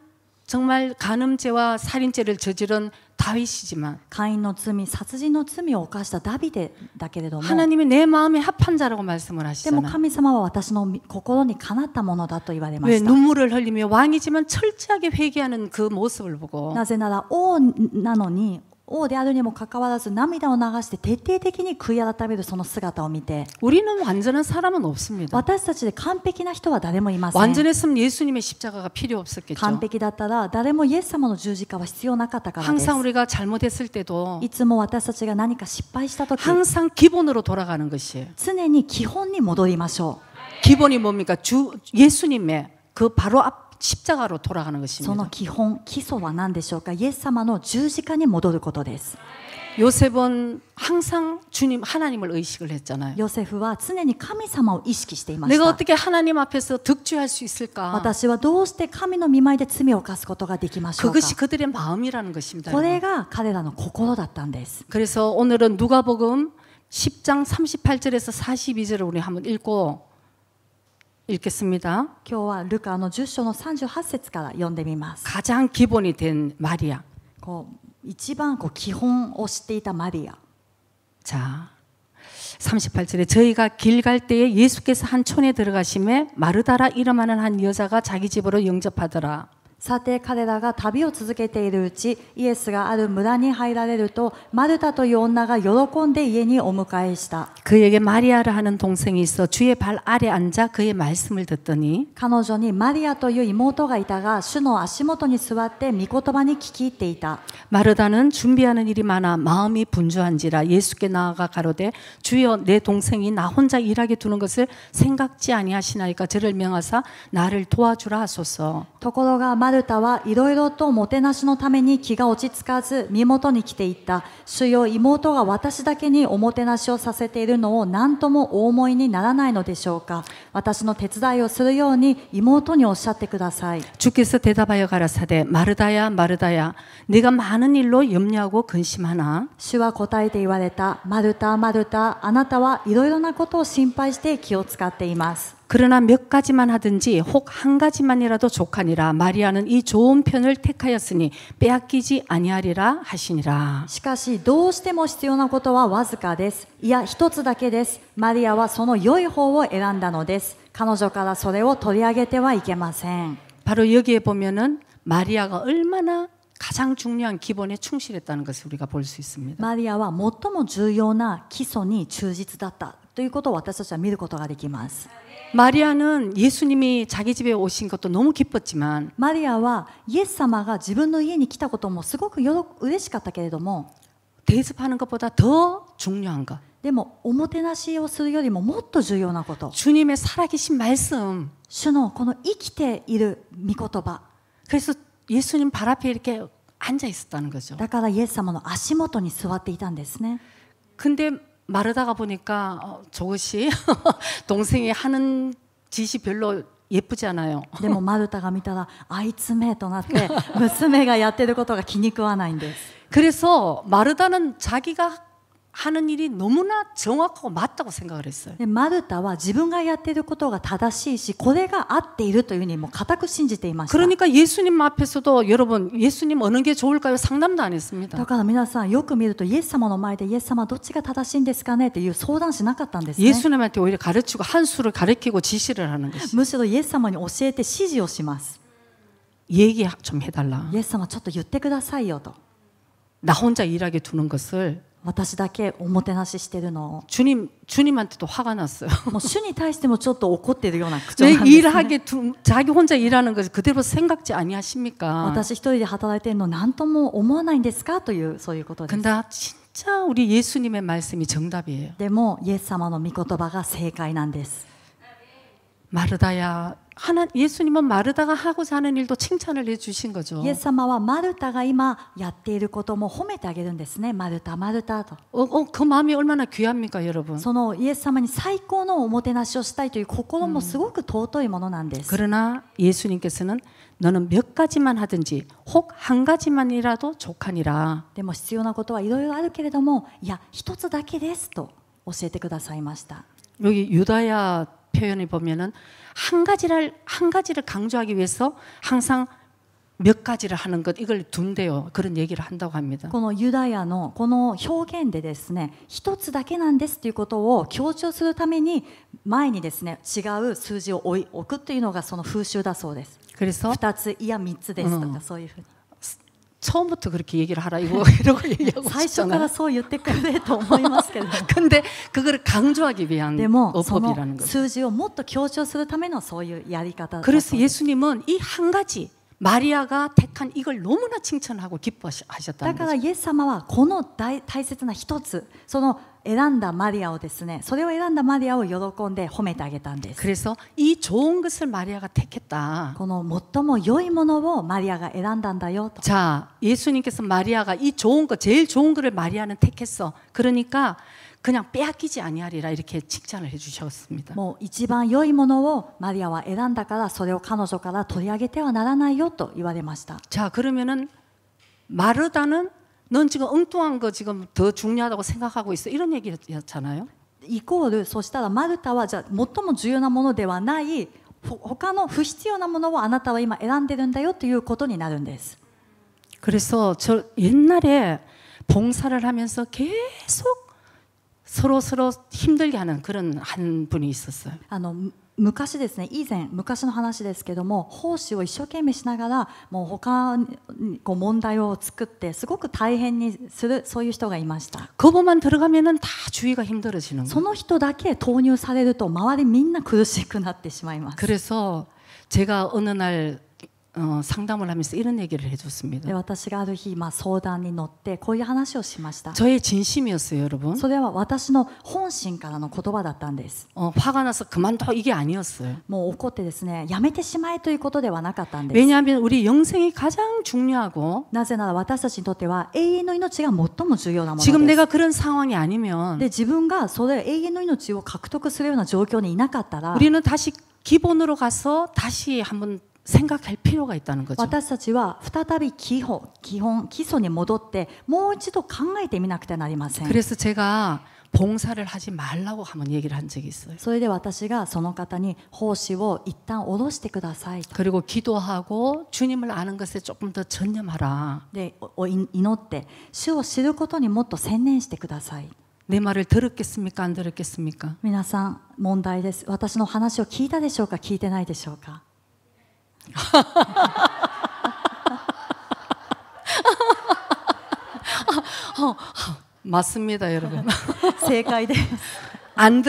정말 간음죄와 살인죄를 저지른 다윗이지만 姦淫の罪、殺人の罪を犯したダビデだけれども 하나님이 내 마음에 합한 자라고 말씀을 でも 하시잖아요. 神様は私の心にかなったものだと言われま 왜 した。 눈물을 흘리며 왕이지만 철저하게 회개하는 그 모습을 보고 なぜなら王なのに王であるにもかかわらず涙を流して徹底的に悔い改めるその姿を見て 우리는 완전한 사람은 없습니다. 私たちで完璧な人は誰もいません 완전했으면 예수님의 십자가가 필요 없었겠죠. 完璧だったら誰もイエス様の十字架は必要なかったからです 항상 우리가 잘못했을 때도 いつも私たちが何か失敗したとき 항상 기본으로 돌아가는 것이에요. 常に基本に戻りましょ 기본이 뭡니까? 예수님의 그 바로 앞 십자가로 돌아가는 うその 것입니다. 基本基礎は何でしょうかイエス様の十字架に戻ることです 요셉은 항상 주님 하나님을 의식을 했잖아요. ヨセフは常に神様を意識していまし 내가 た 어떻게 하나님 앞에서 득주할 수 있을까? 私はどうして神の御前で罪を犯すことができましょうか 그것이 그들의 마음이라는 것입니다. これが彼らの心だったんです 그래서 오늘은 누가복음 10장 38절에서 42절을 우리 한번 읽겠습니다. 今日はルカの10章の38節から読んでみます 가장 기본이 된 마리아. こう一番基本を知っていたマリア 자, 38절에 저희가 길 갈 때에 예수께서 한 촌에 들어가심에 마르다라 이름하는 한 여자가 자기 집으로 영접하더라. さて彼らが旅を続けているうちイエスがある村に入られるとマルタという女が喜んで家にお迎えした 그에게 마리아라 하는 동생이 있어 주의 발 아래 앉아 그의 말씀을 듣더니 彼女にマリアという妹がいたが主の足元に座って御言葉に聞き入っていた 마르다는 준비하는 일이 많아 마음이 분주한지라 예수께 나아가 가로되 주여 내 동생이 나 혼자 일하게 두는 것을 생각지 아니하시나이까 저를 명하사 나를 도와주라 하소서. ところがマルタはいろいろともてなしのために気が落ち着かず身元に来ていった主よ妹が私だけにおもてなしをさせているのを何ともお思いにならないのでしょうか私の手伝いをするように妹におっしゃってください 주께서 대답하여 가라사대 마르다야 마르다야 네가 많은 일로 염려하고 근심하나 主は答えて言われたマルタマルタあなたはいろいろなことを心配して気を使っています 그러나 몇 가지만 하든지 혹 한 가지만이라도 족하니라 마리아는 이 좋은 편을 택하였으니 빼앗기지 아니하리라 하시니라. しかしどうしても必要なことはわずかですいや一つだけですマリアはその良い方を選んだのです彼女からそれを取り上げてはいけません 바로 여기에 보면은 마리아가 얼마나 가장 중요한 기본에 충실했다는 것을 우리가 볼 수 있습니다. マリアは最も重要な基礎に忠実だったということを私たちは見ることができます 마리아는 예수님이 자기 집에 오신 것도 너무 기뻤지만 マリアはイエス様が自分の家に来たこともすごく嬉しかったけれども 대접하는 것보다 더 중요한 것 でもおもてなしをするよりももっと重要なこと 주님의 살아계신 말씀 主のこの生きている御言葉 그래서 예수님 발 앞에 이렇게 앉아 있었다는 거죠. だからイエス様の足元に座っていたんですね 근데 마르다가 보니까 저것이 동생이 하는 짓이 별로 예쁘지 않아요. でもマルタが見たらあいつめとなって娘がやってることが気に食わないんです 그래서 마르다는 자기가 하는 일이 너무나 정확하고 맞다고 생각을 했어요. でマルタは自分がやっていることが正しいしこれが合っているというふうにもう固く信じていました 그러니까 예수님 앞에서도 여러분 예수님 어느 게 좋을까요? 상담도 안 했습니다. だから皆さんよく見るとイエス様の前でイエス様どっちが正しいんですかねっていう相談しなかったんですね 예수님한테 오히려 가르치고 한 수를 가르치고 지시를 하는 것이 むしろイエス様に教えて指示をします 얘기 좀 해달라. イエス様ちょっと言ってくださいよと 나 혼자 일하게 두는 것을 私だけおもてなししてるのを 주님한테도 화가 났어요. もう主に対してもちょっと怒っているような口調 왜 なんです、ね、 일하게 자기 혼자 일하는 것을 그대로 생각지 아니하십니까? 私一人で働いているの何とも思わないんですかというそういうことです 근데 진짜 우리 예수님의 말씀이 정답이에요. でもイエス様の御言葉が正解なんです 마르다야 예수님은 마르다가 하고자 하는 일도 칭찬을 해주신 거죠. イエス様はマルタが今やっていることも褒めてあげるんですねマルタマルタと 그 마음이 얼마나 귀합니까, 여러분? そのイエス様に最高のおもてなしをしたいという心もすごく尊いものなんです、 그러나 예수님께서는 너는 몇 가지만 하든지 혹 한 가지만이라도 족하니라. でも必要なことはいろいろあるけれどもいや一つだけですと教えてくださいました 여기 유다야 표현을 보면은 한 가지를 강조하기 위해서 항상 몇 가지를 하는 것 이걸 둔대요. 그런 얘기를 한다고 합니다. このユダヤのこの表現でですね一つだけなんですということを強調するために前にですね違う数字を置くというのがその風習だそうです 그래서 2ついや3つですとかそういうふうに 처음부터 그렇게 얘기를 하라 이거 이러고 얘기하고 最初から 싶잖아요. そう言ってくれと思いますけど 근데 그거를 강조하기 위한 でもその 어법이라는 거죠. 数字をもっと強調するためのそういうやり方だったん 그래서 です 예수님은 이 한 가지 마리아가 택한 이걸 너무나 칭찬하고 だ 기뻐하셨다는 から 거죠. イエス様はこの大切な一つその選んだマリアをですねそれを選んだマリアを喜んで褒めてあげたんです 그래서 이 좋은 것을 마리아가 택했다. この最も良いものをマリアが選んだんだよと 자, 예수님께서 마리아가 이 좋은 거, 제일 좋은 거를 마리아는 택했어. 그러니까 그냥 빼앗기지 아니하리라 이렇게 칭찬을 해주셨습니다. もう一番良いものをマリアは選んだからそれを彼女から取り上げてはならないよと言われました 자, 그러면은 마르다는 넌 지금 엉뚱한 거 지금 더 중요하다고 생각하고 있어. 이런 얘기였잖아요. イコールそしたらマルタはじゃあ最も重要なものではない他の不必要なものをあなたは今選んでるんだよということになるんです 그래서 저 옛날에 봉사를 하면서 계속 서로 힘들게 하는 그런 한 분이 있었어요. 昔ですね以前昔の話ですけども奉仕を一生懸命しながらもう他にこう問題を作ってすごく大変にするそういう人がいました 그분만 들어가면은 다 주위가 힘들어지는 そ 거예요. の人だけ投入されると周りみんな苦しくなってしまいます 그래서 제가 어느 날 상담을 하면서 이런 얘기를 で 해줬습니다. 私がある日、相談に乗ってこういう話をしました 저의 진심이었어요, 여러분. それは私の本心からの言葉だったんです 화가 나서 그만둬 이게 아니었어요. もう怒ってですねやめてしまえということではなかったんです 왜냐하면 우리 영생이 가장 중요하고 なぜなら私たちにとっては永遠の命が最も重要なもの 지금 です 내가 그런 상황이 아니면 で自分がそれ永遠の命を獲得するような状況にいなかったら 우리는 다시 기본으로 가서 다시 한번 생각할 필요가 있다는 거죠. 私たちは再び基礎に戻ってもう一度考えてみなくてはなりません 그래서 제가 봉사를 하지 말라고 한번 얘기를 한 적이 있어요. それで私がその方に奉仕を一旦下ろしてくださいと 그리고 기도하고 주님을 아는 것에 조금 더 전념하라. で祈って主を知ることにもっと専念してください 내 말을 들었겠습니까? 안 들었겠습니까? 皆さん問題です私の話を聞いたでしょうか聞いてないでしょうか 맞습니다, 여러분. 正解です 안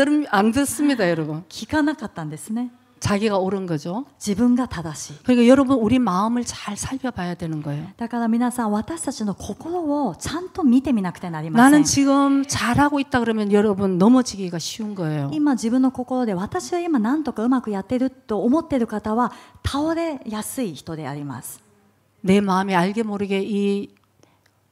듣습니다, 여러분. 聞かなかったんですね 자기가 옳은 거죠. 自分が正しい 그러니까 여러분 우리 마음을 잘 살펴봐야 되는 거예요. だから皆さん私たちの心をちゃんと見てみなくてはなりませ 나는 ん 지금 잘하고 있다 그러면 여러분 넘어지기가 쉬운 거예요. 今自分の心で私は今何とかうまくやってると思っている方は倒れやすい人であります 내 마음이 알게 모르게 이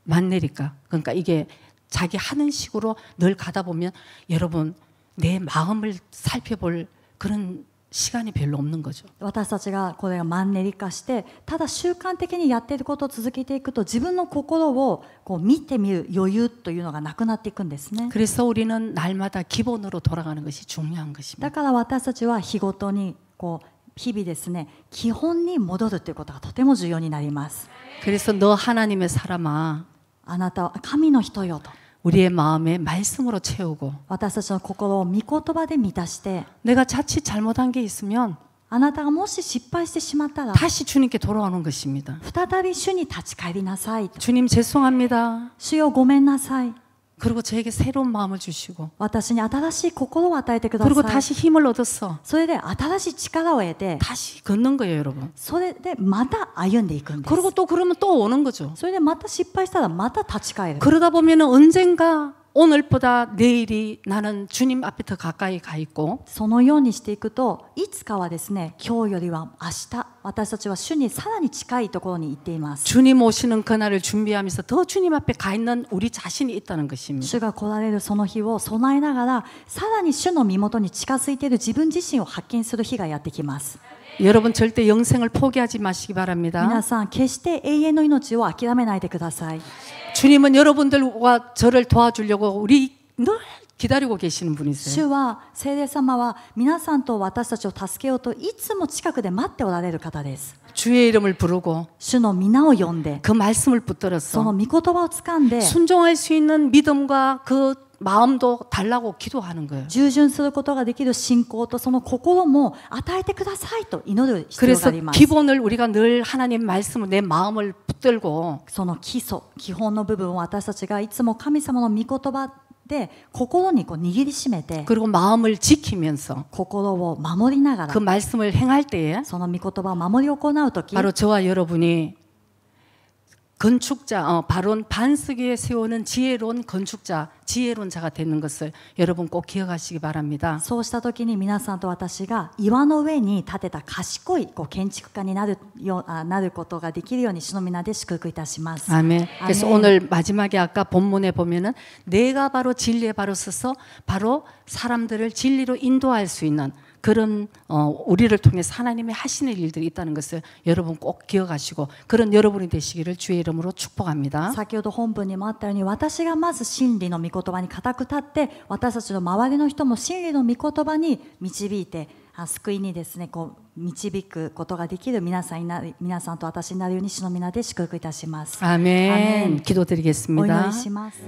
만내리까 그러니까 이게 자기 하는 식으로 늘 가다 보면 여러분 내 마음을 살펴볼 그런 시간이 별로 없는 거죠. 私たちがこれがマンネリ化してただ習慣的にやっていることを続けていくと自分の心をこう見てみる余裕というのがなくなっていくんですね 그래서 우리는 날마다 기본으로 돌아가는 것이 중요한 だ 것입니다. から私たちは日ごとにこう日々ですね基本に戻るということがとても重要になります 그래서 너 하나님의 사람아 あなたは神の人よと 우리의 마음에 말씀으로 채우고 私たちの心を御言葉で満たして 내가 자칫 잘못한 게 있으면 あなたがもし失敗してしまったら 다시 주님께 돌아오는 것입니다. 再び主に立ち返りなさいと 주님 죄송합니다. 主よごめんなさい 그리고 저에게 새로운 마음을 주시고 私に新しい心を与えてくだ 그리고 さい 다시 힘을 얻었어. それで新しい力を得て 다시 걷는 거예요, 여러분. それでまた歩んでいくんです 그리고 또 그러면 또 오는 거죠. それでまた失敗したらまた立ち返る 그러다 보면은 언젠가 오늘보다 내일이 나는 주님 앞에 더 가까이 가 있고 そのようにしていくといつかはですね今日よりは明日私たちは主にさらに近いところに行っています 주님 오시는 그날을 준비하면서 더 주님 앞에 가 있는 우리 자신이 있다는 것입니다. 主が来られるその日を備えながらさらに主の身元に近づいている自分自身を発見する日がやってきます 여러분 절대 영생을 포기하지 마시기 바랍니다. 皆さん決して永遠の命を諦めないでください 주님은 여러분들과 저를 도와주려고 우리 늘 기다리고 계시는 분이세요. 主は聖霊様は皆さんと私たちを助けようといつも近くで待っておられる方です 주의 이름을 부르고 主の皆を呼んで 그 말씀을 その 붙들어서 御言葉を掴んで 순종할 수 있는 믿음과 그 마음도 달라고 기도하는 거예요. 従順することができる信仰とその心も与えてくださいと祈る必要が 그래서 あります。 기본을 우리가 늘 하나님 말씀을 내 마음을 붙들고 その基礎、基本の部分を私たちがいつも神様の御言葉で心にこう握りしめて 그리고 마음을 지키면서 心を守りながら 그 말씀을 행할 때에 その御言葉を守り行うとき 바로 저와 여러분이 건축자, 바론 반석 위에 세우는 지혜로운 건축자, 지혜로운 자가 되는 것을 여러분 꼭 기억하시기 바랍니다. そうしたときに皆さんと私が岩の上に建てた賢い建築家になることができるように主の皆で祝福いたします。 아멘. 그래서 오늘 마지막에 아까 본문에 보면은 내가 바로 진리에 바로 서서 바로 사람들을 진리로 인도할 수 있는 그런 우리를 통해서 하나님이 하시는 일들이 있다는 것을 여러분 꼭 기억하시고 그런 여러분이 되시기를 주의 이름으로 축복합니다. 先ほど本文にもあったように私がまず真理の御言葉に固く立って私たちの周りの人も真理の御言葉に導いて救いにですね導くことができる皆さんと私になるように主の皆で祝福いたします。 아멘. アーメン 기도드리겠습니다. お祈りします。